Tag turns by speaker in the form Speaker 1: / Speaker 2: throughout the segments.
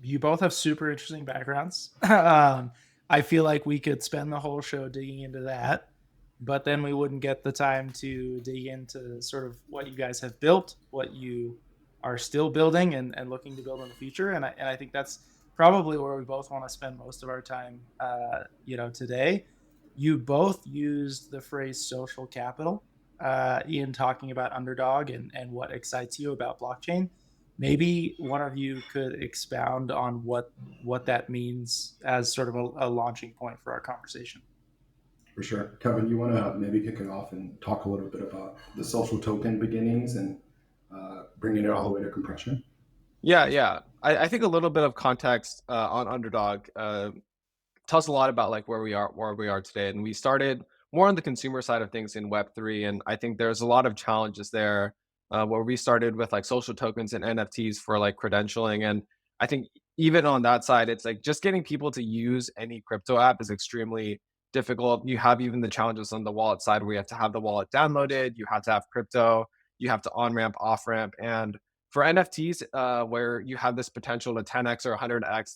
Speaker 1: you both have super interesting backgrounds. I feel like we could spend the whole show digging into that, but then we wouldn't get the time to dig into sort of what you guys have built, what you are still building and looking to build in the future. And I think that's probably where we both want to spend most of our time, today. You both used the phrase social capital in talking about Underdog and what excites you about blockchain. Maybe one of you could expound on what that means as sort of a launching point for our conversation.
Speaker 2: For sure. Kevin, you want to maybe kick it off and talk a little bit about the social token beginnings and bringing it all the way to compression?
Speaker 3: Yeah. I think a little bit of context on Underdog tells a lot about like where we are today. And we started more on the consumer side of things in Web3, and I think there's a lot of challenges there. Where we started with like social tokens and NFTs for like credentialing, and I think even on that side, it's like just getting people to use any crypto app is extremely difficult. You have even the challenges on the wallet side where you have to have the wallet downloaded, you have to have crypto, you have to on ramp, off ramp, and for NFTs, where you have this potential to 10x or 100x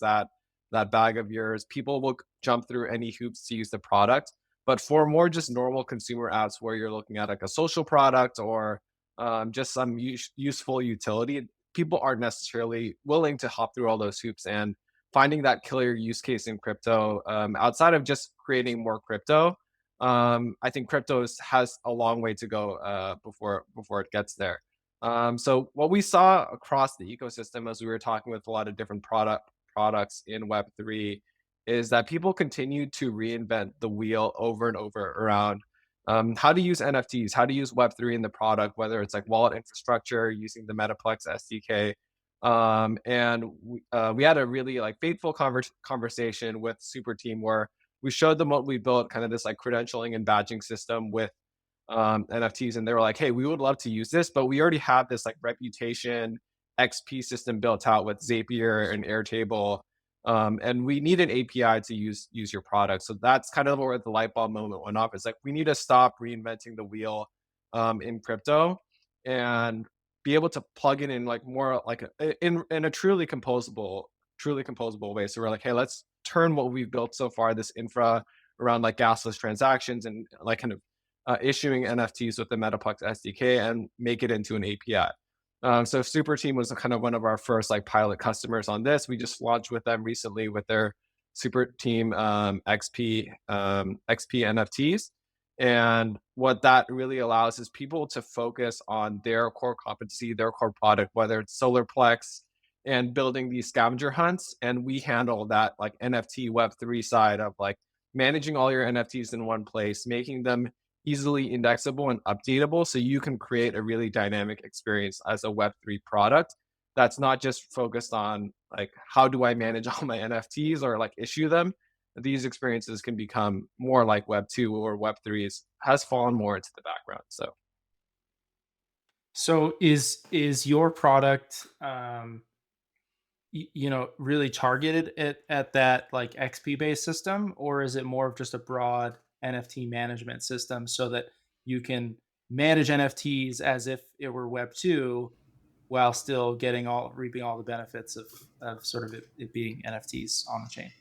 Speaker 3: that bag of yours, people will jump through any hoops to use the product. But for more just normal consumer apps where you're looking at like a social product or just some useful utility, people aren't necessarily willing to hop through all those hoops. And finding that killer use case in crypto, outside of just creating more crypto, I think crypto has a long way to go before it gets there. So what we saw across the ecosystem as we were talking with a lot of different products in Web3 is that people continue to reinvent the wheel over and over around how to use NFTs, how to use Web3 in the product, whether it's like wallet infrastructure using the Metaplex SDK. And we had a really like fateful conversation with Super Team where we showed them what we built, kind of this like credentialing and badging system with NFTs, and they were like, "Hey, we would love to use this, but we already have this like reputation XP system built out with Zapier and Airtable, and we need an API to use your product." So that's kind of where the light bulb moment went off. It's like we need to stop reinventing the wheel in crypto and be able to plug it in like more like in a truly composable way. So we're like, hey, let's turn what we've built so far, this infra around like gasless transactions and like kind of issuing NFTs with the Metaplex SDK and make it into an API. So Super Team was kind of one of our first like pilot customers on this. We just launched with them recently with their Super Team XP NFTs. And what that really allows is people to focus on their core competency, their core product, whether it's Solarplex and building these scavenger hunts. And we handle that like NFT Web3 side of like managing all your NFTs in one place, making them easily indexable and updatable so you can create a really dynamic experience as a Web3 product that's not just focused on like how do I manage all my NFTs or like issue them. These experiences can become more like Web2 or Web3 has fallen more into the background.
Speaker 1: So is your product really targeted at that like XP based system, or is it more of just a broad NFT management system so that you can manage NFTs as if it were Web 2 while still reaping all the benefits of sort of it being NFTs on the chain?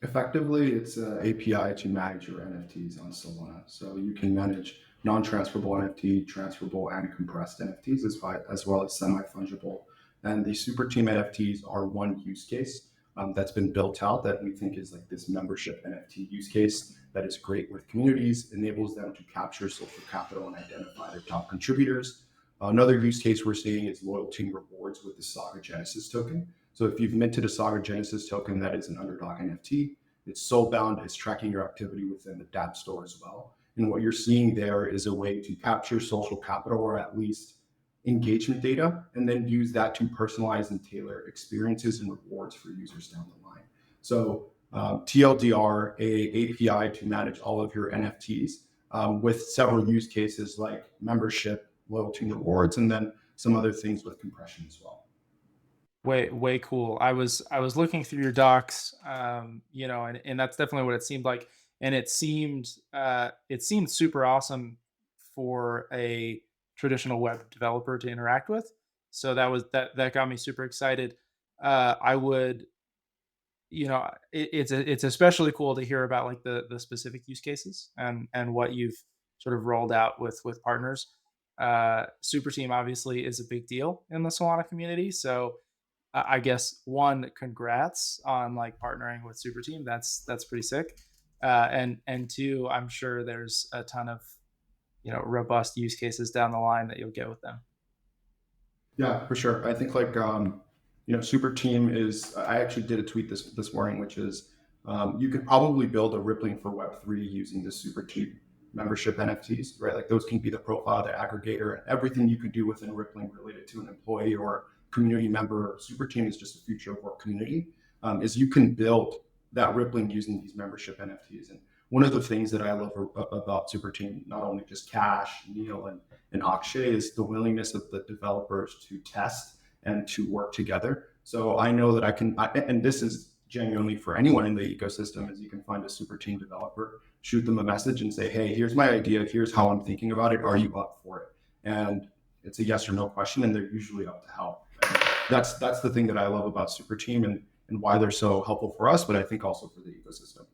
Speaker 2: Effectively, it's an API to manage your NFTs on Solana. So you can manage non-transferable NFT, transferable, and compressed NFTs as well as semi-fungible. And the Super Team NFTs are one use case that's been built out that we think is like this membership NFT use case that is great with communities, enables them to capture social capital and identify their top contributors. Another use case we're seeing is loyalty and rewards with the Saga Genesis token. So if you've minted a Saga Genesis token, that is an Underdog NFT. It's soulbound. It's tracking your activity within the DApp store as well. And what you're seeing there is a way to capture social capital or at least engagement data, and then use that to personalize and tailor experiences and rewards for users down the line. So TLDR, a API to manage all of your NFTs with several use cases like membership, loyalty and rewards, and then some other things with compression as well.
Speaker 1: Way cool. I was looking through your docs, and that's definitely what it seemed like. And it seemed super awesome for a traditional web developer to interact with. So that got me super excited. I would, it's especially cool to hear about like the specific use cases and what you've sort of rolled out with partners. Super team obviously is a big deal in the Solana community, so I guess one, congrats on like partnering with Super Team. That's pretty sick. And two, I'm sure there's a ton of robust use cases down the line that you'll get with them.
Speaker 2: Yeah, for sure. I think like super team is. I actually did a tweet this morning, which is you could probably build a Rippling for Web3 using the super team membership NFTs, right? Like those can be the profile, the aggregator, and everything you can do within Rippling related to an employee or community member. Super team is just a future of our community. Is you can build that Rippling using these membership NFTs. And one of the things that I love about Super Team, not only just Cash, Neil, and Akshay, is the willingness of the developers to test and to work together. So I know that and this is genuinely for anyone in the ecosystem, is you can find a Super Team developer, shoot them a message and say, hey, here's my idea, here's how I'm thinking about it, are you up for it? And it's a yes or no question, and they're usually up to help. And that's the thing that I love about Super Team and why they're so helpful for us, but I think also for the ecosystem.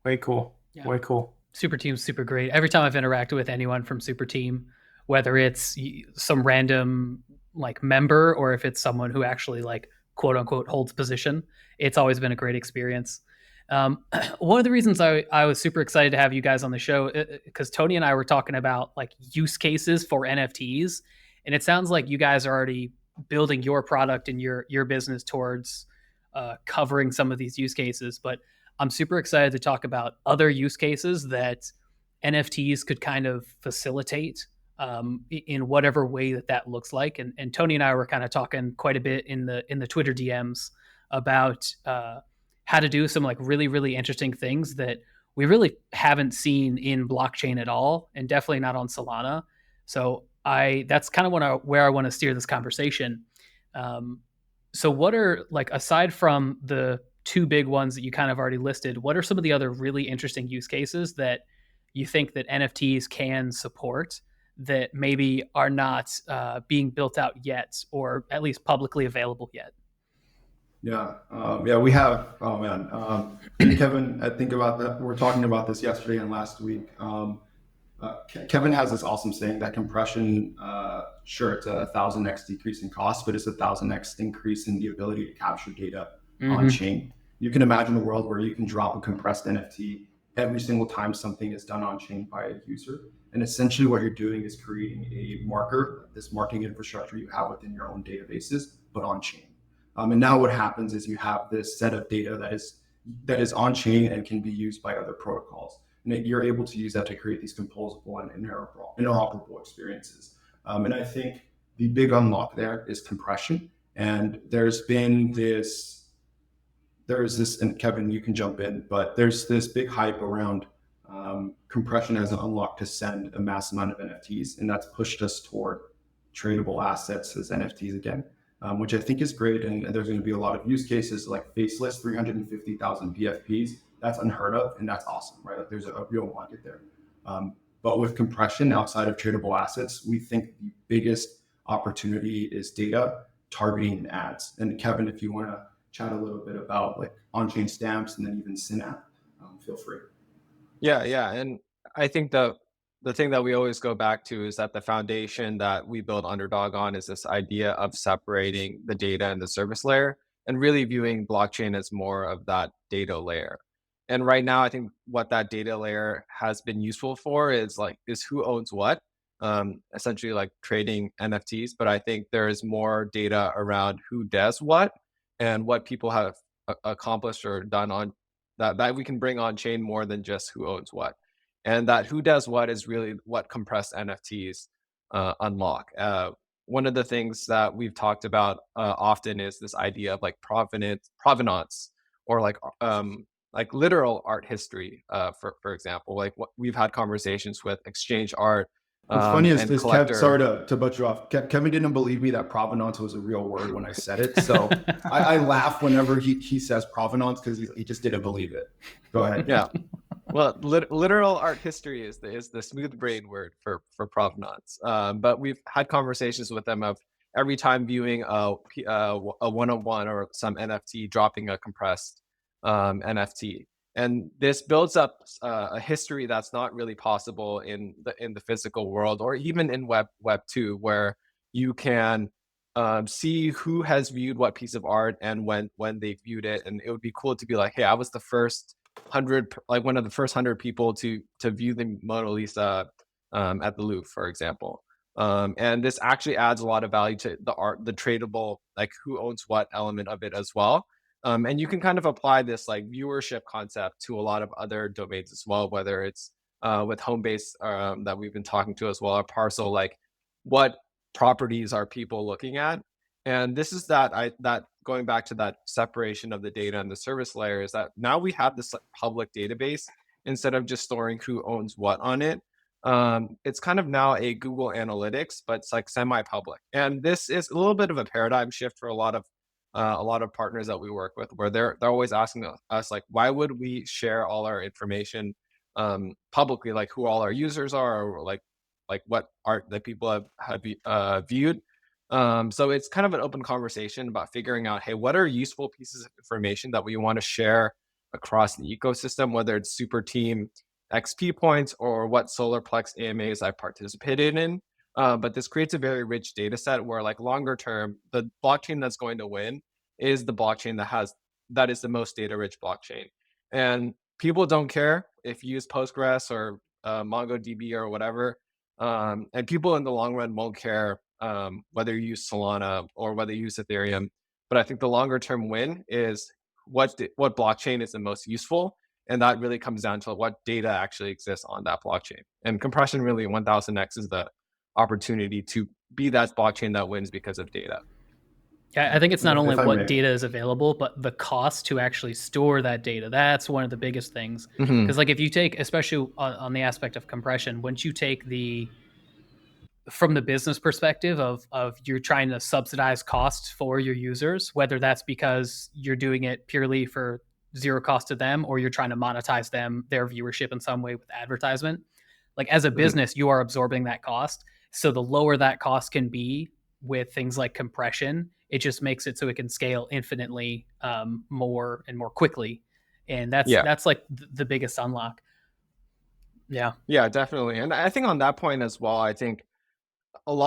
Speaker 1: Way cool. Yeah. Way cool.
Speaker 4: Super Team's super great. Every time I've interacted with anyone from Super Team, whether it's some random like member or if it's someone who actually like quote unquote holds position, it's always been a great experience. One of the reasons I was super excited to have you guys on the show, because Tony and I were talking about like use cases for NFTs, and it sounds like you guys are already building your product and your business towards covering some of these use cases. But I'm super excited to talk about other use cases that NFTs could kind of facilitate in whatever way that looks like. And Tony and I were kind of talking quite a bit in the Twitter DMs about how to do some like really, really interesting things that we really haven't seen in blockchain at all, and definitely not on Solana. So that's kind of where I want to steer this conversation. So what are, like, aside from the two big ones that you kind of already listed, what are some of the other really interesting use cases that you think that NFTs can support that maybe are not being built out yet, or at least publicly available yet?
Speaker 2: Yeah, we have. Oh man, Kevin, I think about that. We're talking about this yesterday and last week. Kevin has this awesome saying that compression, sure, it's 1,000x decrease in cost, but it's 1,000x increase in the ability to capture data on chain. You can imagine a world where you can drop a compressed NFT every single time something is done on chain by a user. And essentially what you're doing is creating a marker, this marking infrastructure you have within your own databases, but on chain. And now what happens is you have this set of data that is on chain and can be used by other protocols. And you're able to use that to create these composable and interoperable experiences. And I think the big unlock there is compression. And there's this, and Kevin, you can jump in, but there's this big hype around compression as an unlock to send a mass amount of NFTs. And that's pushed us toward tradable assets as NFTs again, which I think is great. And there's going to be a lot of use cases like faceless, 350,000 PFPs. That's unheard of, and that's awesome, right? Like there's a real market there. But with compression outside of tradable assets, we think the biggest opportunity is data, targeting, and ads. And Kevin, if you want to chat a little bit about like on-chain stamps and then even Synapse, feel free.
Speaker 3: Yeah. And I think the thing that we always go back to is that the foundation that we build Underdog on is this idea of separating the data and the service layer and really viewing blockchain as more of that data layer. And right now, I think what that data layer has been useful for is who owns what, essentially like trading NFTs. But I think there is more data around who does what and what people have accomplished or done on that we can bring on chain more than just who owns what. And that who does what is really what compressed NFTs unlock. One of the things that we've talked about often is this idea of like provenance, or like literal art history, for example. Like we've had conversations with exchange art.
Speaker 2: What's funny is Kev, sorry to butt you off. Kevin didn't believe me that provenance was a real word when I said it. So I laugh whenever he says provenance because he just didn't believe it. Go ahead.
Speaker 3: Yeah. Well, literal art history is the smooth brain word for provenance. But we've had conversations with them of every time viewing a 101 or some NFT dropping a compressed NFT. And this builds up a history that's not really possible in the physical world, or even in Web 2, where you can see who has viewed what piece of art and when they viewed it. And it would be cool to be like, hey, I was the first 100, like one of the first 100 people to view the Mona Lisa at the Louvre, for example. And this actually adds a lot of value to the art, the tradable, like who owns what element of it as well. And you can kind of apply this like viewership concept to a lot of other domains as well, whether it's with Homebase that we've been talking to as well, or Parcel, like what properties are people looking at. And this is that going back to that separation of the data and the service layer, is that now we have this public database instead of just storing who owns what on it. It's kind of now a Google Analytics, but it's like semi-public. And this is a little bit of a paradigm shift for a lot of partners that we work with, where they're always asking us like, why would we share all our information publicly, like who all our users are, or like what art that people have viewed. So it's kind of an open conversation about figuring out, hey, what are useful pieces of information that we want to share across the ecosystem, whether it's super team XP points or what Solarplex AMAs I participated in. But this creates a very rich data set where, like, longer term, the blockchain that's going to win is the blockchain that is the most data rich blockchain. And people don't care if you use Postgres or MongoDB or whatever. And people in the long run won't care whether you use Solana or whether you use Ethereum. But I think the longer term win is what blockchain is the most useful. And that really comes down to what data actually exists on that blockchain. And compression really 1000x is the opportunity to be that blockchain that wins because of data.
Speaker 4: Yeah, I think it's not only what data is available, but the cost to actually store that data. That's one of the biggest things. Because like if you take, especially on the aspect of compression, once you take from the business perspective of you're trying to subsidize costs for your users, whether that's because you're doing it purely for zero cost to them, or you're trying to monetize their viewership in some way with advertisement. Like as a business, you are absorbing that cost. So the lower that cost can be with things like compression, it just makes it so it can scale infinitely more and more quickly. And that's like the biggest unlock. Yeah,
Speaker 3: definitely. And I think on that point as well, I think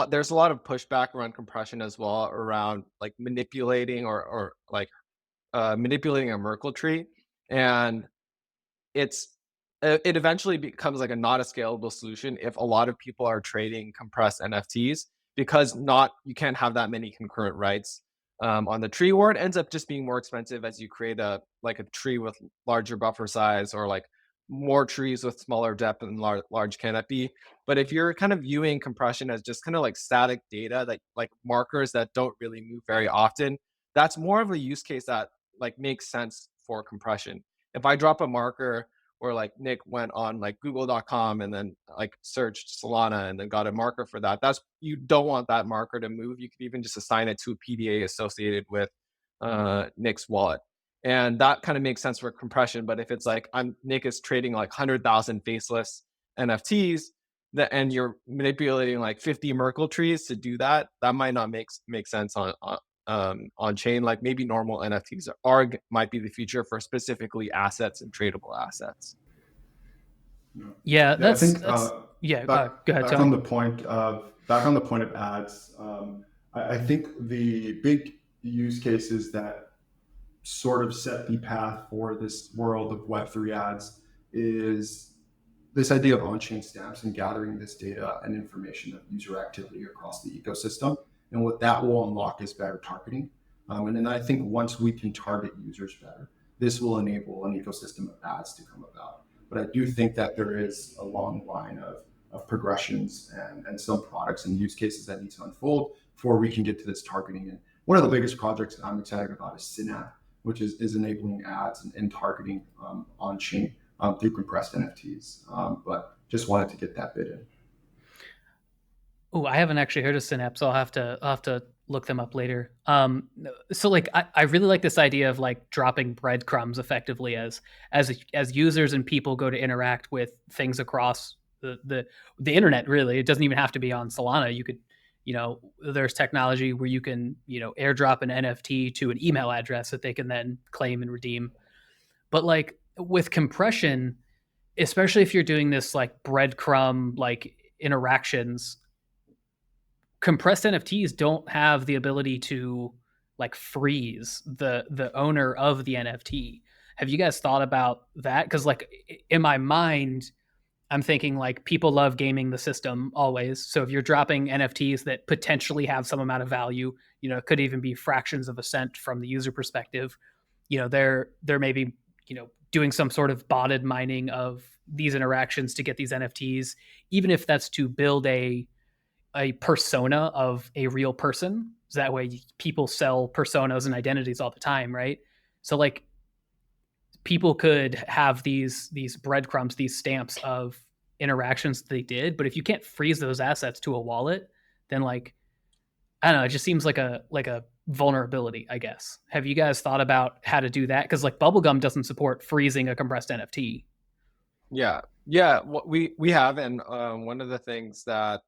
Speaker 3: there's a lot of pushback around compression as well, around like manipulating or manipulating a Merkle tree. And it eventually becomes like not a scalable solution if a lot of people are trading compressed NFTs, because you can't have that many concurrent writes on the tree, or it ends up just being more expensive as you create a tree with larger buffer size, or like more trees with smaller depth and large canopy. But if you're kind of viewing compression as just kind of like static data, that like markers that don't really move very often, that's more of a use case that like makes sense for compression. If I drop a marker, or like Nick went on like google.com and then like searched Solana and then got a marker for that, you don't want that marker to move. You could even just assign it to a PDA associated with Nick's wallet. And that kind of makes sense for compression. But if it's like Nick is trading like 100,000 faceless NFTs, and you're manipulating like 50 Merkle trees to do that, that might not make sense on chain. Like maybe normal NFTs might be the future for specifically assets and tradable assets.
Speaker 4: Yeah,
Speaker 2: I think
Speaker 4: go ahead.
Speaker 2: Back on the point of ads, I think the big use cases that sort of set the path for this world of Web3 ads is this idea of on-chain stamps and gathering this data and information of user activity across the ecosystem. And what that will unlock is better targeting. And then I think once we can target users better, this will enable an ecosystem of ads to come about. But I do think that there is a long line of progressions and some products and use cases that need to unfold before we can get to this targeting. And one of the biggest projects that I'm excited about is Synapse, which is enabling ads and targeting on-chain through compressed NFTs. But just wanted to get that bit in.
Speaker 4: Oh, I haven't actually heard of Synapse, so I'll have to look them up later. So like I really like this idea of like dropping breadcrumbs effectively as users and people go to interact with things across the internet. Really, it doesn't even have to be on Solana. there's technology where you can, airdrop an NFT to an email address that they can then claim and redeem. But like with compression, especially if you're doing this like breadcrumb like interactions, compressed NFTs don't have the ability to like freeze the owner of the NFT. Have you guys thought about that? Because like in my mind, I'm thinking like people love gaming the system always. So if you're dropping NFTs that potentially have some amount of value, it could even be fractions of a cent from the user perspective. They're maybe doing some sort of botted mining of these interactions to get these NFTs, even if that's to build a persona of a real person. So that way people sell personas and identities all the time, right? So like people could have these breadcrumbs, these stamps of interactions they did, but if you can't freeze those assets to a wallet, then like I don't know, it just seems like a vulnerability, I guess. Have you guys thought about how to do that? Because like Bubblegum doesn't support freezing a compressed NFT.
Speaker 3: Yeah, we have, and one of the things that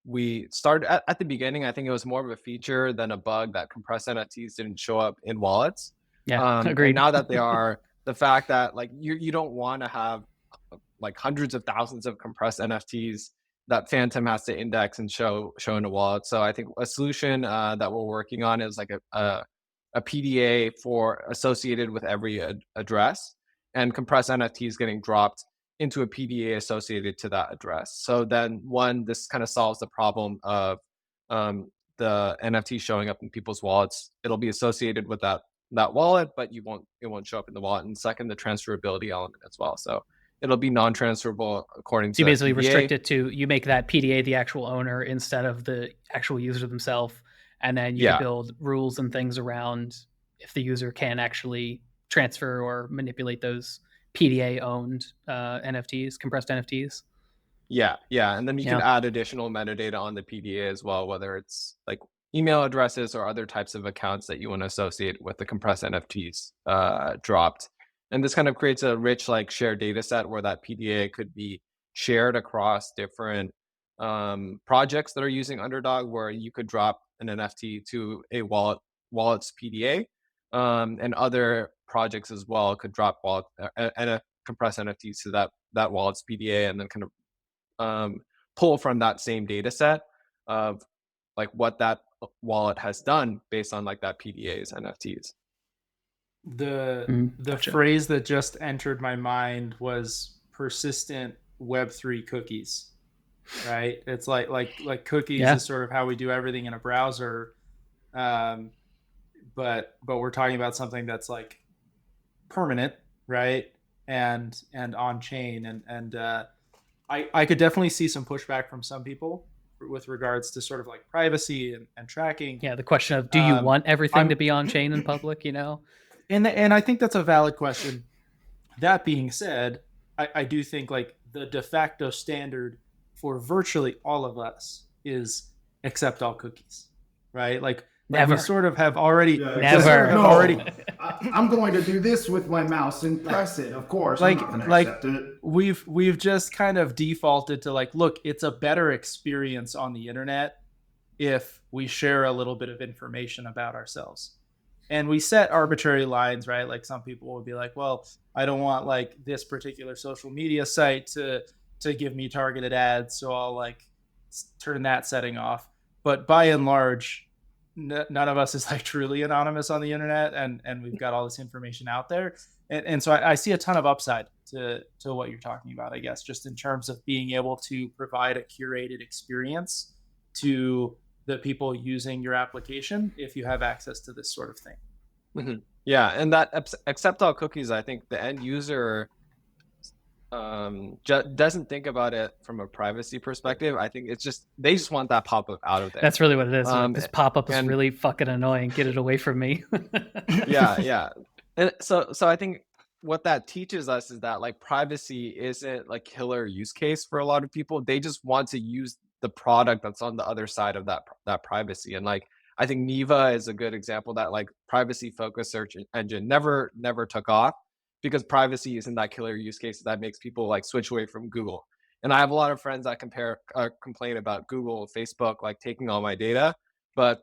Speaker 3: we started at the beginning, I think it was more of a feature than a bug, that compressed NFTs didn't show up in wallets.
Speaker 4: Yeah,
Speaker 3: And
Speaker 4: agreed.
Speaker 3: now that they are, the fact that like you don't want to have like hundreds of thousands of compressed NFTs that Phantom has to index and show in a wallet. So I think a solution that we're working on is like a PDA for associated with every address, and compressed NFTs getting dropped into a PDA associated to that address. So then this kind of solves the problem of the NFT showing up in people's wallets. It'll be associated with that wallet, but it won't show up in the wallet. And second, the transferability element as well. So it'll be non-transferable according to
Speaker 4: So you basically
Speaker 3: PDA.
Speaker 4: restrict it to, you make that PDA the actual owner instead of the actual user themselves. And then you can build rules and things around if the user can actually transfer or manipulate those PDA owned NFTs, compressed NFTs.
Speaker 3: Yeah. And then you can add additional metadata on the PDA as well, whether it's like email addresses or other types of accounts that you want to associate with the compressed NFTs dropped. And this kind of creates a rich like shared data set where that PDA could be shared across different projects that are using Underdog, where you could drop an NFT to a wallet's PDA, and other projects as well could drop wallet and compressed NFTs to that wallet's PDA, and then kind of pull from that same data set of like what that wallet has done based on like that PDA's NFTs.
Speaker 1: The phrase that just entered my mind was persistent Web3 cookies, right? It's like cookies is sort of how we do everything in a browser, but we're talking about something that's like permanent, right? And on chain, and I could definitely see some pushback from some people with regards to sort of like privacy and tracking.
Speaker 4: Yeah, the question of, do you want everything to be on chain in public,
Speaker 1: And I think that's a valid question. That being said, I do think like the de facto standard for virtually all of us is accept all cookies, right? Like
Speaker 4: never.
Speaker 1: We sort of have already
Speaker 4: never.
Speaker 2: I'm going to do this with my mouse and press it. Of course, I'm not going to accept it.
Speaker 1: We've just kind of defaulted to like, look, it's a better experience on the internet if we share a little bit of information about ourselves. And we set arbitrary lines, right? Like some people will be like, well, I don't want like this particular social media site to give me targeted ads, so I'll like turn that setting off. But by and large, none of us is like truly anonymous on the internet, and we've got all this information out there. And so I see a ton of upside to what you're talking about, I guess, just in terms of being able to provide a curated experience to the people using your application if you have access to this sort of thing.
Speaker 3: Mm-hmm. Yeah, and that accept all cookies, I think the end user doesn't think about it from a privacy perspective. I think it's just they just want that pop-up out of there.
Speaker 4: That's really what it is. This pop-up is really fucking annoying. Get it away from me.
Speaker 3: yeah. And so I think what that teaches us is that like privacy isn't like killer use case for a lot of people. They just want to use the product that's on the other side of that privacy. And like I think Neva is a good example that like privacy focused search engine never took off because privacy isn't that killer use case that makes people like switch away from Google. And I have a lot of friends that complain about Google, Facebook, like taking all my data, but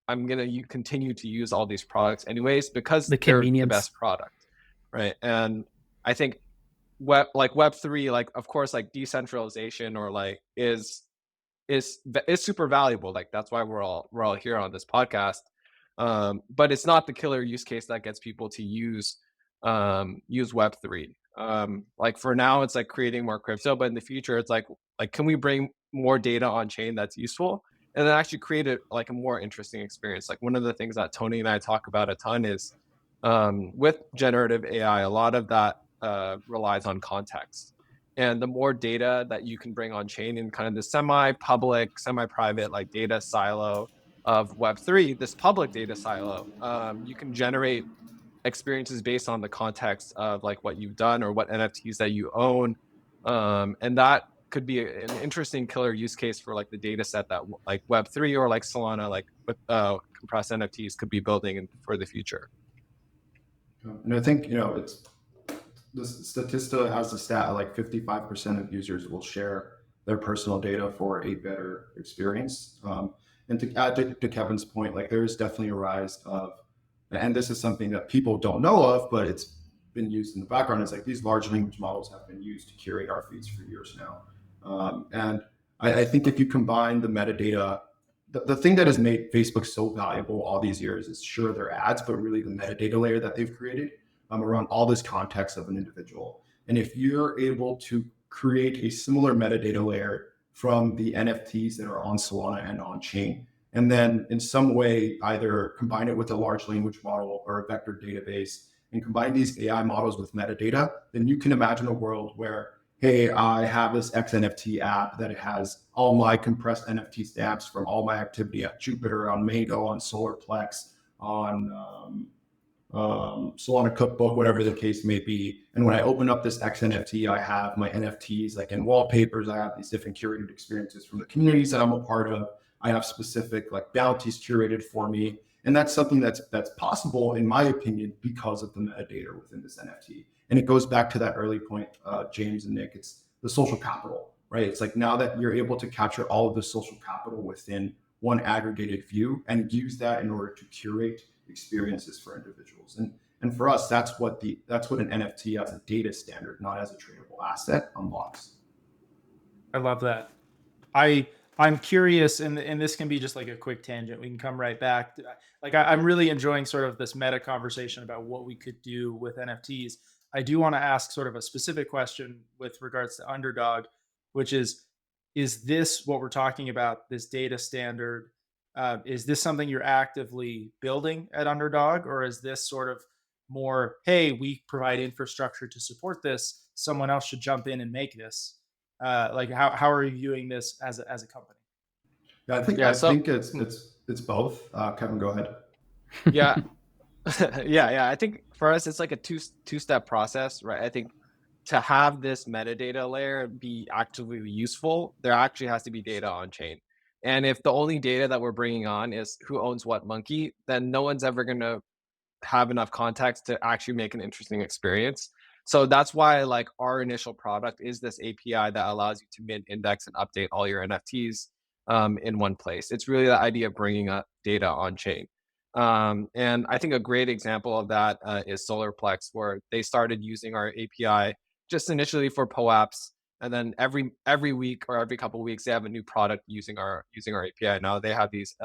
Speaker 3: I'm gonna continue to use all these products anyways because
Speaker 4: The
Speaker 3: they're the
Speaker 4: convenience.
Speaker 3: best product, right? And I think Web3, like of course, like decentralization or like is super valuable. Like that's why we're all here on this podcast. But it's not the killer use case that gets people to use Web3. Like for now, it's like creating more crypto, but in the future, it's like can we bring more data on chain that's useful, and then actually create a more interesting experience? Like one of the things that Tony and I talk about a ton is with generative AI, a lot of that relies on context. And the more data that you can bring on chain in kind of the semi-public, semi-private like data silo of Web3, this public data silo, you can generate experiences based on the context of like what you've done or what NFTs that you own. And that could be an interesting killer use case for like the data set that like Web3 or like Solana, like with compressed NFTs could be building for the future.
Speaker 2: And I think, it's the Statista has a stat like 55% of users will share their personal data for a better experience. And to add to Kevin's point, like there is definitely a rise of, and this is something that people don't know of, but it's been used in the background. It's like these large language models have been used to curate our feeds for years now. And I think if you combine the metadata, the thing that has made Facebook so valuable all these years is sure their ads, but really the metadata layer that they've created around all this context of an individual. And if you're able to create a similar metadata layer from the NFTs that are on Solana and on chain, and then in some way either combine it with a large language model or a vector database and combine these AI models with metadata, then you can imagine a world where, hey, I have this XNFT app that has all my compressed NFT stamps from all my activity at Jupiter, on Mango, on Solarplex, on Solana Cookbook, whatever the case may be. And when I open up this XNFT, I have my NFTs like in wallpapers. I have these different curated experiences from the communities that I'm a part of. I have specific like bounties curated for me. And that's something that's possible, in my opinion, because of the metadata within this NFT. And it goes back to that early point, James and Nick, it's the social capital, right? It's like now that you're able to capture all of the social capital within one aggregated view and use that in order to curate experiences for individuals. And for us, that's what an NFT as a data standard, not as a tradable asset, unlocks.
Speaker 1: I love that. I'm curious, and this can be just like a quick tangent. We can come right back. Like I'm really enjoying sort of this meta conversation about what we could do with NFTs. I do want to ask sort of a specific question with regards to Underdog, which is this what we're talking about, this data standard? Is this something you're actively building at Underdog, or is this sort of more, hey, we provide infrastructure to support this, someone else should jump in and make this? Like how are you viewing this as a company?
Speaker 2: Yeah, I think it's both. Kevin, go ahead.
Speaker 3: Yeah. Yeah. I think for us, it's like a two-step process, right? I think to have this metadata layer be actively useful, there actually has to be data on chain. And if the only data that we're bringing on is who owns what monkey, then no one's ever going to have enough context to actually make an interesting experience. So that's why like our initial product is this API that allows you to mint, index, and update all your NFTs in one place. It's really the idea of bringing up data on chain. And I think a great example of that is Solarplex, where they started using our API just initially for POAPs, and then every week or every couple of weeks they have a new product using our API. Now they have these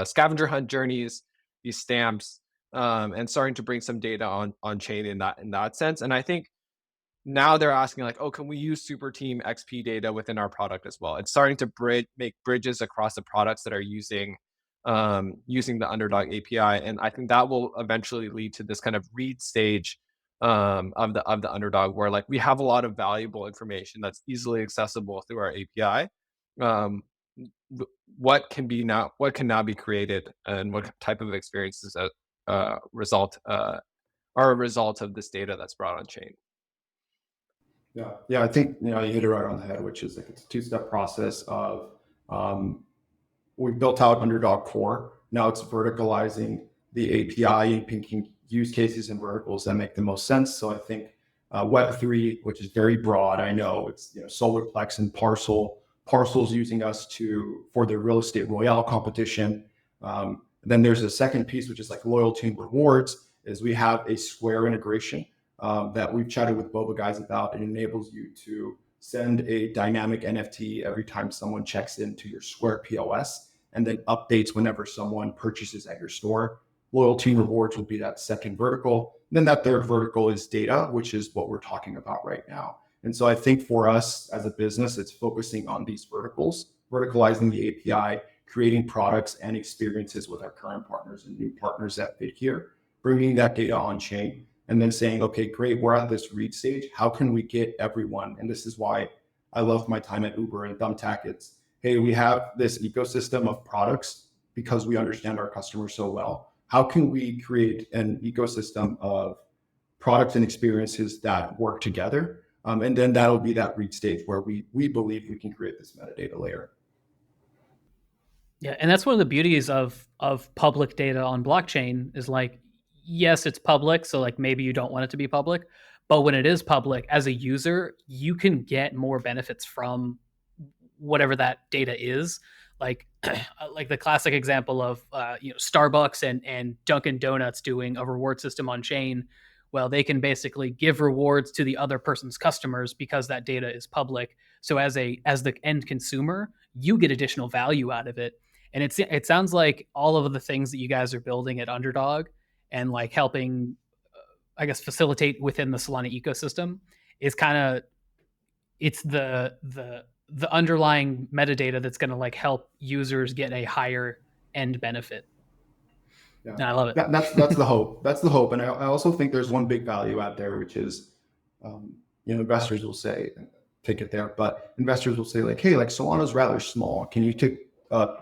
Speaker 3: scavenger hunt journeys, these stamps, and starting to bring some data on chain in that sense. And I think now they're asking like, oh, can we use Super Team XP data within our product as well? It's starting to make bridges across the products that are using the Underdog API, and I think that will eventually lead to this kind of read stage of the Underdog, where like we have a lot of valuable information that's easily accessible through our API. What can now be created, and what type of experiences are a result of this data that's brought on chain.
Speaker 2: Yeah, I think you hit it right on the head, which is like it's a two-step process of we built out Underdog Core. Now it's verticalizing the API and picking use cases and verticals that make the most sense. So I think Web3, which is very broad. I know it's Solarplex and Parcel's using us for their real estate royale competition. Then there's a second piece, which is like loyalty and rewards, is we have a Square integration that we've chatted with Boba guys about. It enables you to send a dynamic NFT every time someone checks into your Square POS, and then updates whenever someone purchases at your store. Loyalty and rewards will be that second vertical. And then that third vertical is data, which is what we're talking about right now. And so I think for us as a business, it's focusing on these verticals, verticalizing the API, creating products and experiences with our current partners and new partners that fit here, bringing that data on chain, and then saying, okay, great, we're at this read stage. How can we get everyone? And this is why I love my time at Uber and Thumbtack. It's, hey, we have this ecosystem of products because we understand our customers so well. How can we create an ecosystem of products and experiences that work together? And then that'll be that read stage where we believe we can create this metadata layer.
Speaker 4: Yeah, and that's one of the beauties of public data on blockchain is like, yes, it's public, so like maybe you don't want it to be public, but when it is public, as a user, you can get more benefits from whatever that data is. Like like the classic example of Starbucks and Dunkin' Donuts doing a reward system on chain. Well, they can basically give rewards to the other person's customers because that data is public. So as the end consumer, you get additional value out of it. And it sounds like all of the things that you guys are building at Underdog and like helping, I guess, facilitate within the Solana ecosystem is kind of, it's the underlying metadata that's going to like help users get a higher end benefit.
Speaker 2: Yeah,
Speaker 4: and I love it.
Speaker 2: That's the hope. That's the hope. And I also think there's one big value out there, which is, investors will say, take it there, but investors will say like, hey, like Solana's rather small. Can you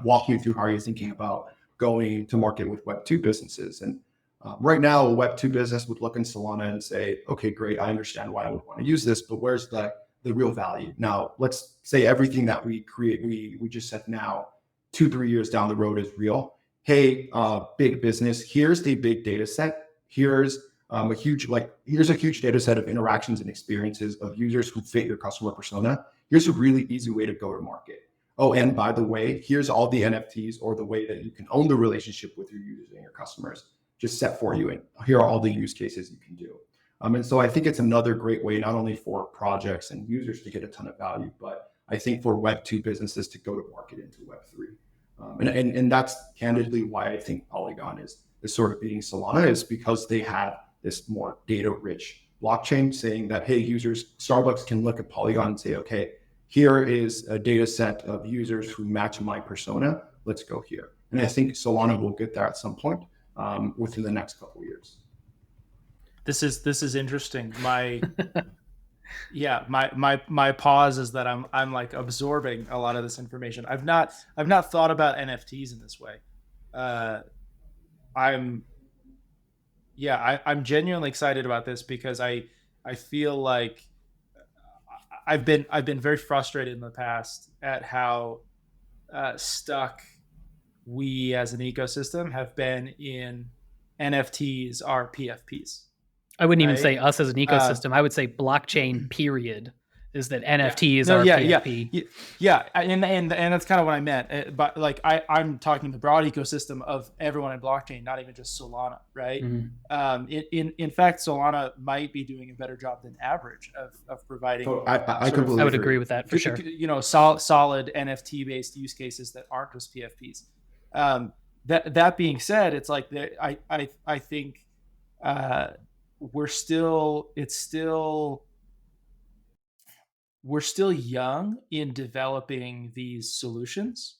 Speaker 2: walk me through how you're thinking about going to market with Web2 businesses? And right now, a Web2 business would look in Solana and say, okay, great, I understand why I would want to use this, but where's the real value? Now, let's say everything that we create, we just said now, 2-3 years down the road is real. Hey, big business, here's the big data set. Here's a huge data set of interactions and experiences of users who fit your customer persona. Here's a really easy way to go to market. Oh, and by the way, here's all the NFTs or the way that you can own the relationship with your users and your customers just set for you. And here are all the use cases you can do. And so I think it's another great way, not only for projects and users to get a ton of value, but I think for Web2 businesses to go to market into Web3. And that's candidly why I think Polygon is sort of beating Solana, is because they have this more data-rich blockchain saying that, hey, users, Starbucks can look at Polygon and say, okay, here is a data set of users who match my persona. Let's go here. And I think Solana will get there at some point within the next couple of years.
Speaker 1: This is interesting. My pause is that I'm like absorbing a lot of this information. I've not thought about NFTs in this way. I'm genuinely excited about this because I feel like I've been very frustrated in the past at how stuck we as an ecosystem have been in NFTs are PFPs.
Speaker 4: I wouldn't even say us as an ecosystem. I would say blockchain period is that NFTs are PFP.
Speaker 1: Yeah. And that's kind of what I meant. But like I'm talking the broad ecosystem of everyone in blockchain, not even just Solana, right? Mm-hmm. In fact, Solana might be doing a better job than average of providing.
Speaker 4: I would agree with that for sure.
Speaker 1: Solid NFT based use cases that aren't just PFPs. That being said, it's like I think we're still young in developing these solutions.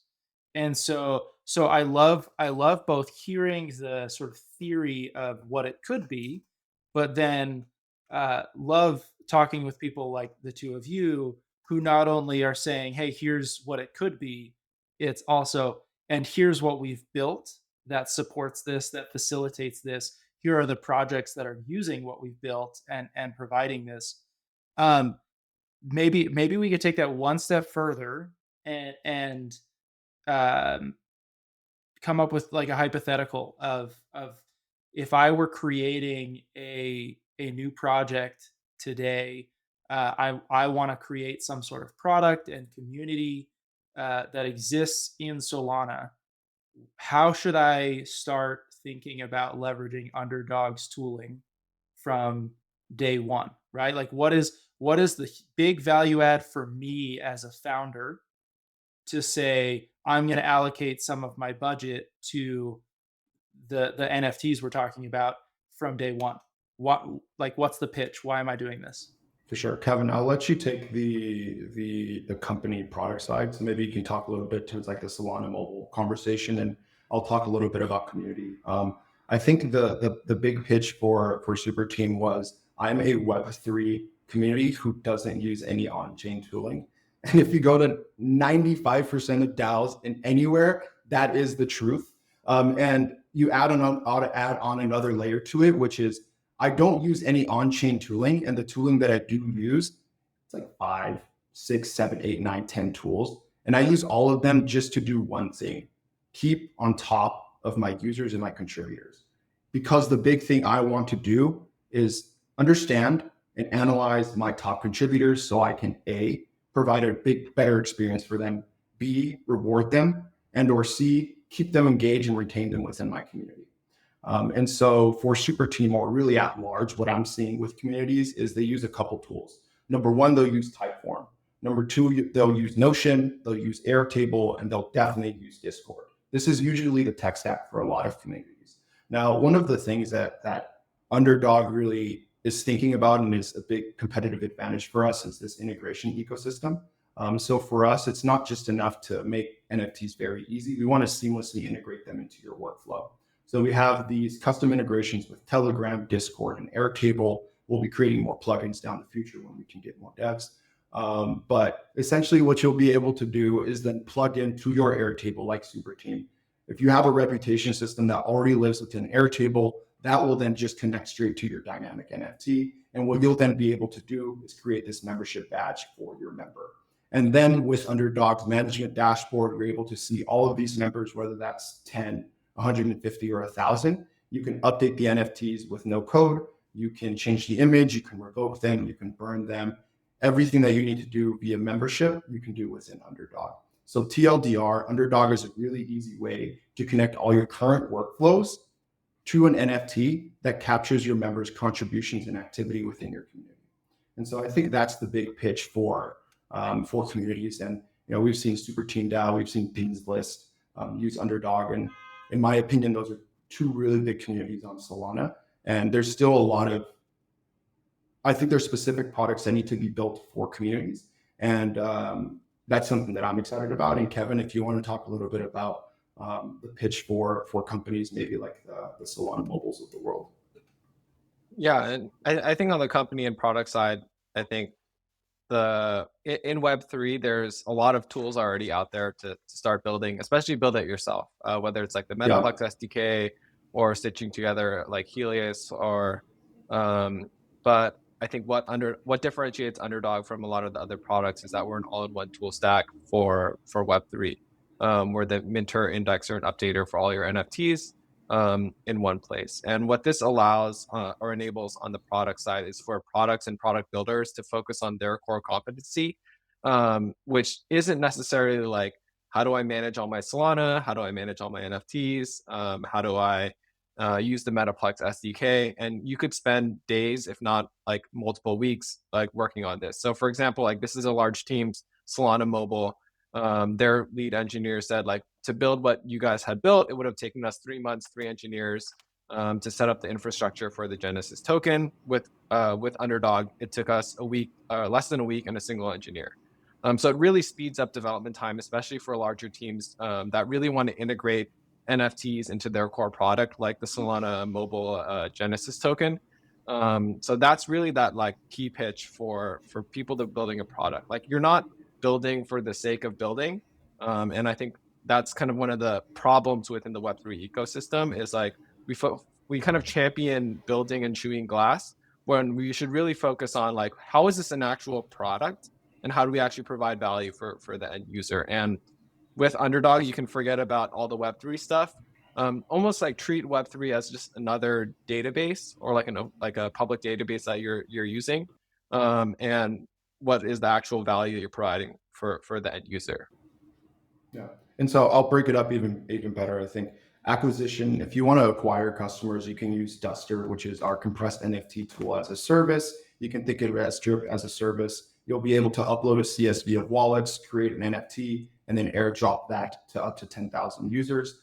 Speaker 1: And so I love both hearing the sort of theory of what it could be, but then love talking with people like the two of you who not only are saying, hey, here's what it could be, it's also, and here's what we've built that supports this, that facilitates this. Here are the projects that are using what we've built and providing this. Maybe we could take that one step further and come up with like a hypothetical of if I were creating a new project today. I want to create some sort of product and community that exists in Solana. How should I start thinking about leveraging Underdog's tooling from day one, right? Like what is the big value add for me as a founder to say I'm going to allocate some of my budget to the NFTs we're talking about from day one? What's the pitch? Why am I doing this?
Speaker 2: For sure. Kevin, I'll let you take the company product side. So maybe you can talk a little bit towards like the Solana mobile conversation, and I'll talk a little bit about community. I think the big pitch for Super Team was I'm a Web3 community who doesn't use any on-chain tooling. And if you go to 95% of DAOs in anywhere, that is the truth. And you add on another layer to it, which is I don't use any on-chain tooling, and the tooling that I do use, it's like 5, 6, 7, 8, 9, 10 tools. And I use all of them just to do one thing, keep on top of my users and my contributors. Because the big thing I want to do is understand and analyze my top contributors so I can A, provide a better experience for them, B, reward them, and or C, keep them engaged and retain them within my community. And so for Super Team or really at large, what I'm seeing with communities is they use a couple tools. Number one, they'll use Typeform. Number two, they'll use Notion, they'll use Airtable, and they'll definitely use Discord. This is usually the tech stack for a lot of communities. Now, one of the things that Underdog really is thinking about and is a big competitive advantage for us is this integration ecosystem. So for us, it's not just enough to make NFTs very easy. We want to seamlessly integrate them into your workflow. So we have these custom integrations with Telegram, Discord, and Airtable. We'll be creating more plugins down the future when we can get more devs. But essentially what you'll be able to do is then plug into your Airtable like Super Team. If you have a reputation system that already lives within Airtable, that will then just connect straight to your dynamic NFT. And what you'll then be able to do is create this membership badge for your member. And then with Underdog's management dashboard, you're able to see all of these members, whether that's 10, 150 or 1,000. You can update the NFTs with no code. You can change the image, you can revoke them, you can burn them. Everything that you need to do via membership, you can do within Underdog. So TLDR, Underdog is a really easy way to connect all your current workflows to an NFT that captures your members' contributions and activity within your community. And so I think that's the big pitch for communities. And we've seen Super Team DAO, we've seen Beans List use Underdog, and in my opinion, those are two really big communities on Solana. And there's still a lot of, I think there's specific products that need to be built for communities. And that's something that I'm excited about. And Kevin, if you want to talk a little bit about the pitch for companies, maybe like the Solana mobiles of the world.
Speaker 3: Yeah, and I think on the company and product side, I think in Web3, there's a lot of tools already out there to start building, especially build it yourself, whether it's like the Metaplex SDK or stitching together like Helios or, but I think what differentiates Underdog from a lot of the other products is that we're an all-in-one tool stack for Web3. We're the minter, indexer, and updater for all your NFTs in one place. And what this allows or enables on the product side is for products and product builders to focus on their core competency, which isn't necessarily like, how do I manage all my Solana? How do I manage all my NFTs? How do I use the Metaplex SDK? And you could spend days, if not like multiple weeks, like working on this. So for example, like this is a large team's Solana mobile. Their lead engineer said, like, to build what you guys had built, it would have taken us 3 months, 3 engineers to set up the infrastructure for the Genesis token. With Underdog, it took us a week, less than a week, and a single engineer. So it really speeds up development time, especially for larger teams that really want to integrate NFTs into their core product, like the Solana mobile Genesis token. So that's really that like key pitch for people that are building a product. Like, you're not building for the sake of building. And I think that's kind of one of the problems within the Web3 ecosystem is like we kind of champion building and chewing glass when we should really focus on like, how is this an actual product and how do we actually provide value for the end user? And with Underdog, you can forget about all the Web3 stuff. Almost like treat Web3 as just another database or like a public database that you're using. and what is the actual value you're providing for the end user.
Speaker 2: Yeah. And so I'll break it up even better. I think acquisition, if you want to acquire customers, you can use Duster, which is our compressed NFT tool, as a service. You can think of it as Drip as a service. You'll be able to upload a CSV of wallets, create an NFT, and then airdrop that to up to 10,000 users.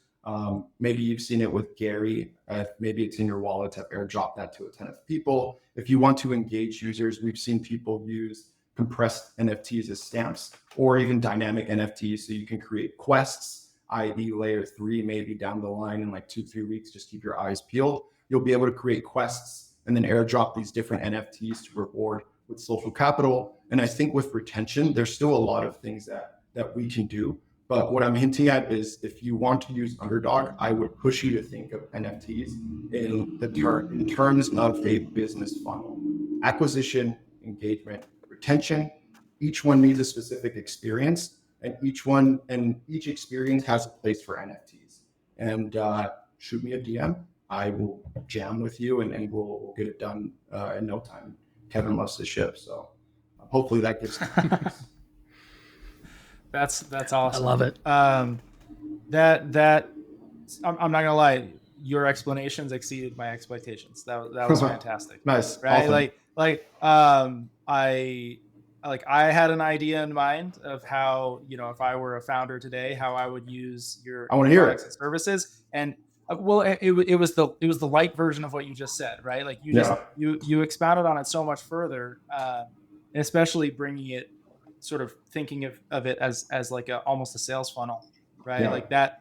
Speaker 2: Maybe you've seen it with Gary. Maybe it's in your wallet to airdrop that to a ton of people. If you want to engage users, we've seen people use compressed NFTs as stamps, or even dynamic NFTs. So you can create quests, i.e. layer 3, maybe down the line in like 2-3 weeks, just keep your eyes peeled. You'll be able to create quests and then airdrop these different NFTs to reward with social capital. And I think with retention, there's still a lot of things that we can do. But what I'm hinting at is, if you want to use Underdog, I would push you to think of NFTs in terms of a business funnel: acquisition, engagement, retention. Each one needs a specific experience, and each experience has a place for NFTs. And shoot me a DM. I will jam with you, and we'll get it done in no time. Kevin loves to ship, so hopefully that gives context.
Speaker 1: That's awesome.
Speaker 4: I love it.
Speaker 1: I'm not gonna lie, your explanations exceeded my expectations. That was fantastic.
Speaker 2: Nice.
Speaker 1: Right?
Speaker 2: Awesome.
Speaker 1: I had an idea in mind of how, if I were a founder today, how I would use your
Speaker 2: I want to hear
Speaker 1: products
Speaker 2: it.
Speaker 1: and services. And it was the light version of what you just said, right? Like you expounded on it so much further, especially bringing it, sort of thinking of it as like almost a sales funnel, right?
Speaker 2: Yeah.
Speaker 1: Like that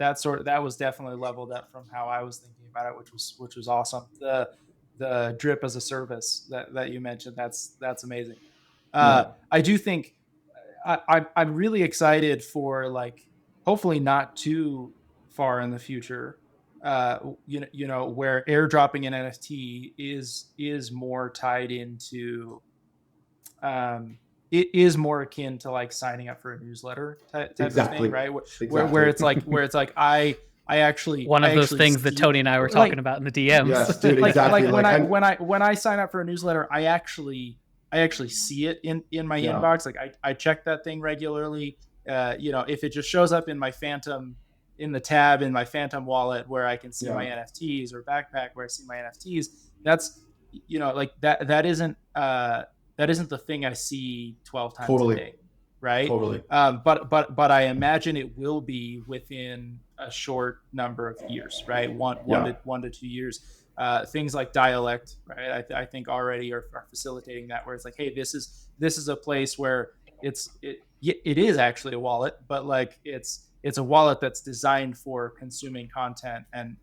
Speaker 1: was definitely leveled up from how I was thinking about it, which was awesome. The drip as a service that you mentioned, that's amazing. I do think I'm really excited for, like, hopefully not too far in the future, where airdropping an NFT is more tied into, it is more akin to like signing up for a newsletter type
Speaker 2: Exactly.
Speaker 1: of thing, right?
Speaker 2: Exactly.
Speaker 1: Where it's like I actually
Speaker 4: one of those
Speaker 1: actually
Speaker 4: things that Tony and I were talking about in the DMs.
Speaker 2: Yes, dude,
Speaker 1: like,
Speaker 2: exactly.
Speaker 1: When I sign up for a newsletter, I actually see it in my inbox. Like I check that thing regularly. If it just shows up in my Phantom, in the tab in my Phantom wallet where I can see my NFTs, or backpack where I see my NFTs, that's like that isn't the thing I see 12 times a day, right?
Speaker 2: Totally.
Speaker 1: But I imagine it will be within a short number of years, right? One to 2 years. Things like Dialect, right? I think already are facilitating that, where it's like, hey, this is a place where it is actually a wallet, but like it's a wallet that's designed for consuming content and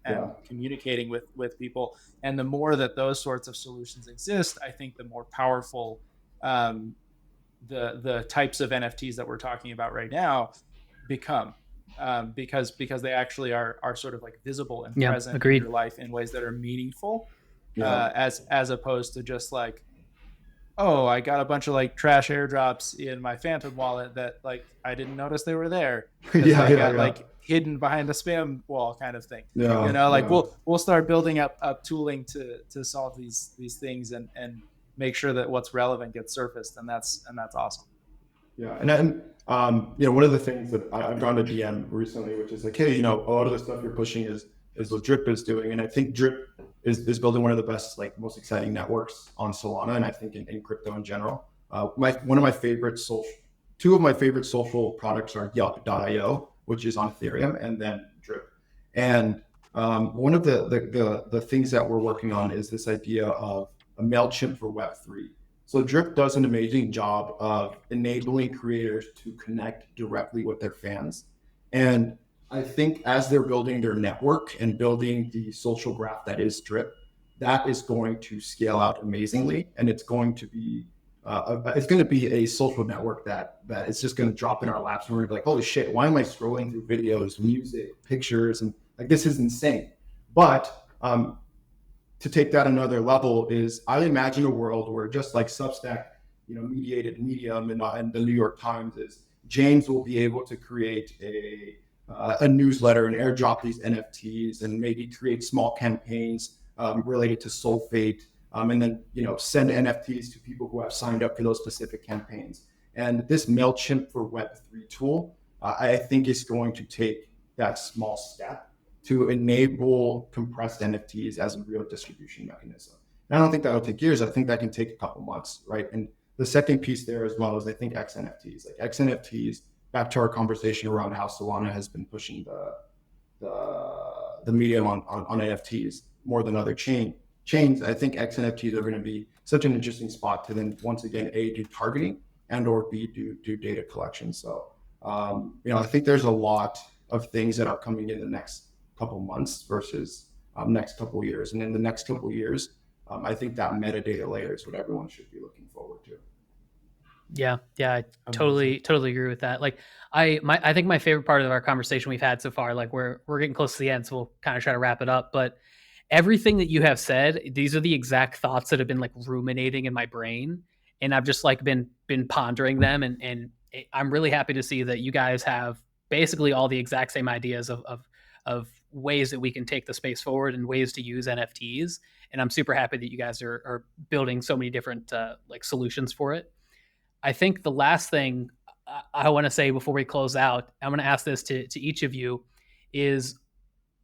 Speaker 1: communicating with people. And the more that those sorts of solutions exist, I think the more powerful the types of NFTs that we're talking about right now become, because they actually are sort of like visible and present in your life in ways that are meaningful, as opposed to just like, oh, I got a bunch of like trash airdrops in my Phantom wallet that like I didn't notice they were there. Like hidden behind a spam wall kind of thing. We'll start building up tooling to solve these things and make sure that what's relevant gets surfaced, and that's awesome.
Speaker 2: Yeah, and then one of the things that I've gone to DM recently, which is like, hey, a lot of the stuff you're pushing is what Drip is doing, and I think Drip is building one of the best, like, most exciting networks on Solana, and I think in crypto in general. Two of my favorite social products are Yup.io, which is on Ethereum, and then Drip. And one of the things that we're working on is this idea of a MailChimp for Web3. So Drip does an amazing job of enabling creators to connect directly with their fans. And I think as they're building their network and building the social graph that is Drip, that is going to scale out amazingly. And it's going to be a social network that it's just going to drop in our laps, and we're going to be like, holy shit, why am I scrolling through videos, music, pictures, and like, this is insane. But to take that another level is, I imagine a world where, just like Substack, mediated Medium and the New York Times, is James will be able to create a newsletter and airdrop these NFTs, and maybe create small campaigns related to Solfate, and then send NFTs to people who have signed up for those specific campaigns. And this MailChimp for Web3 tool, I think is going to take that small step to enable compressed NFTs as a real distribution mechanism. And I don't think that'll take years. I think that can take a couple months, right? And the second piece there as well is I think XNFTs. Like XNFTs, back to our conversation around how Solana has been pushing the medium on NFTs more than other chains. I think XNFTs are going to be such an interesting spot to then once again do targeting and or B do data collection. So I think there's a lot of things that are coming in the next couple months versus next couple years. And in the next couple years, I think that metadata layer is what everyone should be looking forward to.
Speaker 4: Yeah, I totally agree with that. Like I think my favorite part of our conversation we've had so far, like we're getting close to the end, so we'll kind of try to wrap it up. But everything that you have said, these are the exact thoughts that have been like ruminating in my brain, and I've just like been pondering them, and I'm really happy to see that you guys have basically all the exact same ideas of ways that we can take the space forward and ways to use NFTs. And I'm super happy that you guys are building so many different like solutions for it. I think the last thing I want to say before we close out, I'm going to ask this to each of you, is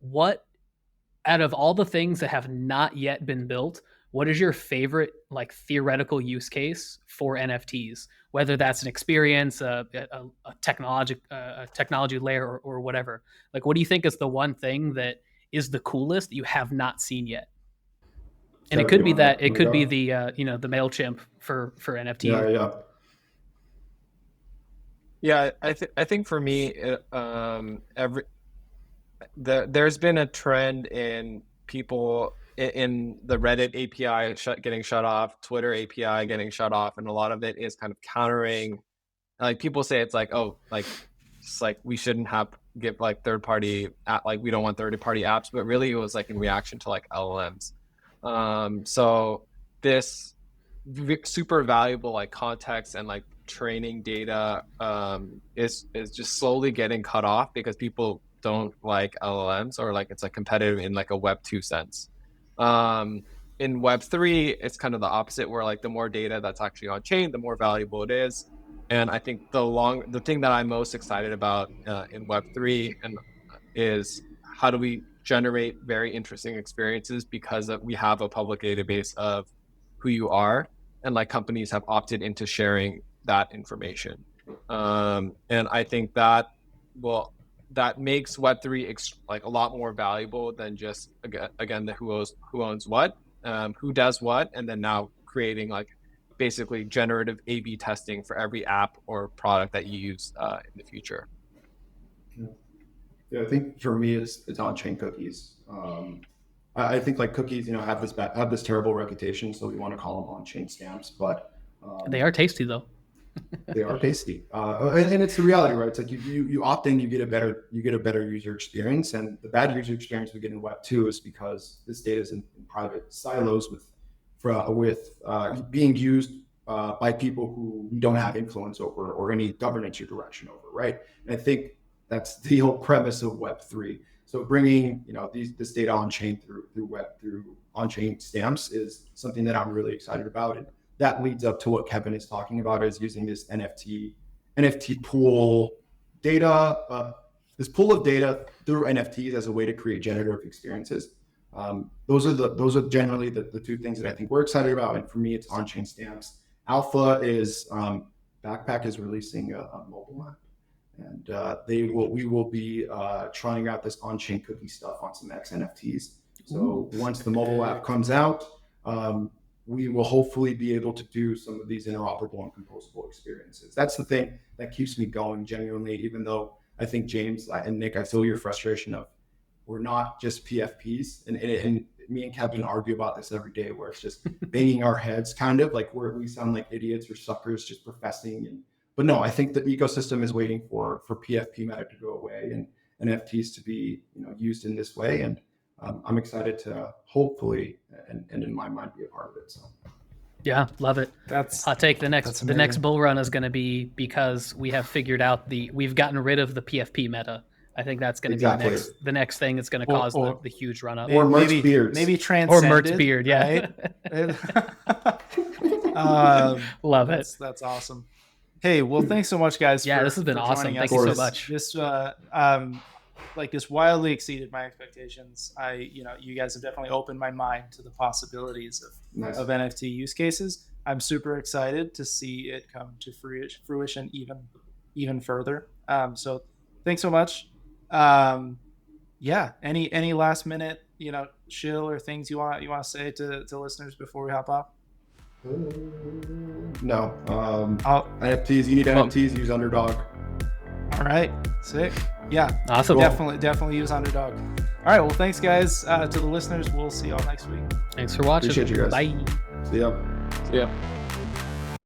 Speaker 4: what, out of all the things that have not yet been built, what is your favorite like theoretical use case for NFTs? Whether that's an experience, a technology layer, or whatever. Like, what do you think is the one thing that is the coolest that you have not seen yet? And it could be that it could be the the MailChimp for NFT.
Speaker 3: Yeah, I think for me, there's been a trend in people in the Reddit API getting shut off, Twitter API getting shut off, and a lot of it is kind of countering. Like people say it's like, oh, like it's like we shouldn't give like third party like we don't want third party apps, but really it was like in reaction to like LLMs. So this super valuable like context and like training data is just slowly getting cut off because people don't like LLMs, or like it's like competitive in like a Web 2 sense. In Web 3, it's kind of the opposite, where like the more data that's actually on chain, the more valuable it is. And I think the thing that I'm most excited about in Web 3 is how do we generate very interesting experiences because we have a public database of who you are, and like companies have opted into sharing that information. And I think that makes Web3 like a lot more valuable than just again the who owns what, who does what, and then now creating like basically generative A/B testing for every app or product that you use in the future.
Speaker 2: Yeah, I think for me it's on-chain cookies. I think like cookies, have this terrible reputation, so we want to call them on-chain stamps, but
Speaker 4: they are tasty though.
Speaker 2: They are tasty, and it's the reality, right? It's like you opt in, you get a better user experience, and the bad user experience we get in Web 2 is because this data is in private silos with being used by people who we don't have influence over or any governance or direction over, right? And I think that's the whole premise of Web 3. So bringing this data on chain through on chain stamps is something that I'm really excited about, and that leads up to what Kevin is talking about, is using this NFT pool data, this pool of data through NFTs as a way to create generative experiences. Those are generally the two things that I think we're excited about. And for me, it's on-chain stamps. Alpha is Backpack is releasing a mobile app, and we will be trying out this on-chain cookie stuff on some XNFTs. So once the mobile app comes out, we will hopefully be able to do some of these interoperable and composable experiences. That's the thing that keeps me going genuinely, even though I think James and Nick, I feel your frustration of we're not just PFPs. And me and Kevin argue about this every day, where it's just banging our heads, kind of like where we sound like idiots or suckers just professing. But no, I think the ecosystem is waiting for PFP meta to go away and NFTs to be used in this way. And I'm excited to hopefully, and in my mind, be a part of it. So,
Speaker 4: yeah, love it.
Speaker 1: That's
Speaker 4: hot take. The next bull run is going to be because we have figured out we've gotten rid of the PFP meta. I think that's going to
Speaker 2: Exactly.
Speaker 4: be the next thing that's going to cause the huge run up.
Speaker 2: Or merch beards.
Speaker 1: Maybe
Speaker 4: Or
Speaker 1: transcended.
Speaker 4: merch beard, yeah.
Speaker 1: Right?
Speaker 4: Love it.
Speaker 1: That's awesome. Hey, well, thanks so much, guys.
Speaker 4: Yeah, this has been awesome.
Speaker 1: joining
Speaker 4: Thank
Speaker 1: us.
Speaker 4: you so
Speaker 2: course.
Speaker 4: much.
Speaker 1: This this wildly exceeded my expectations. You guys have definitely opened my mind to the possibilities
Speaker 2: Nice.
Speaker 1: of NFT use cases. I'm super excited to see it come to fruition even further. So thanks so much. Yeah. Any last minute, shill or things you want to say to listeners before we hop off?
Speaker 2: No. NFTs. You need NFTs. Use Underdog.
Speaker 1: All right. Sick. Yeah.
Speaker 4: Awesome.
Speaker 1: Definitely use Underdog. All right. Well, thanks, guys. To the listeners, we'll see y'all next week.
Speaker 4: Thanks for watching.
Speaker 2: Appreciate you guys.
Speaker 4: Bye.
Speaker 2: See ya.
Speaker 3: Yeah.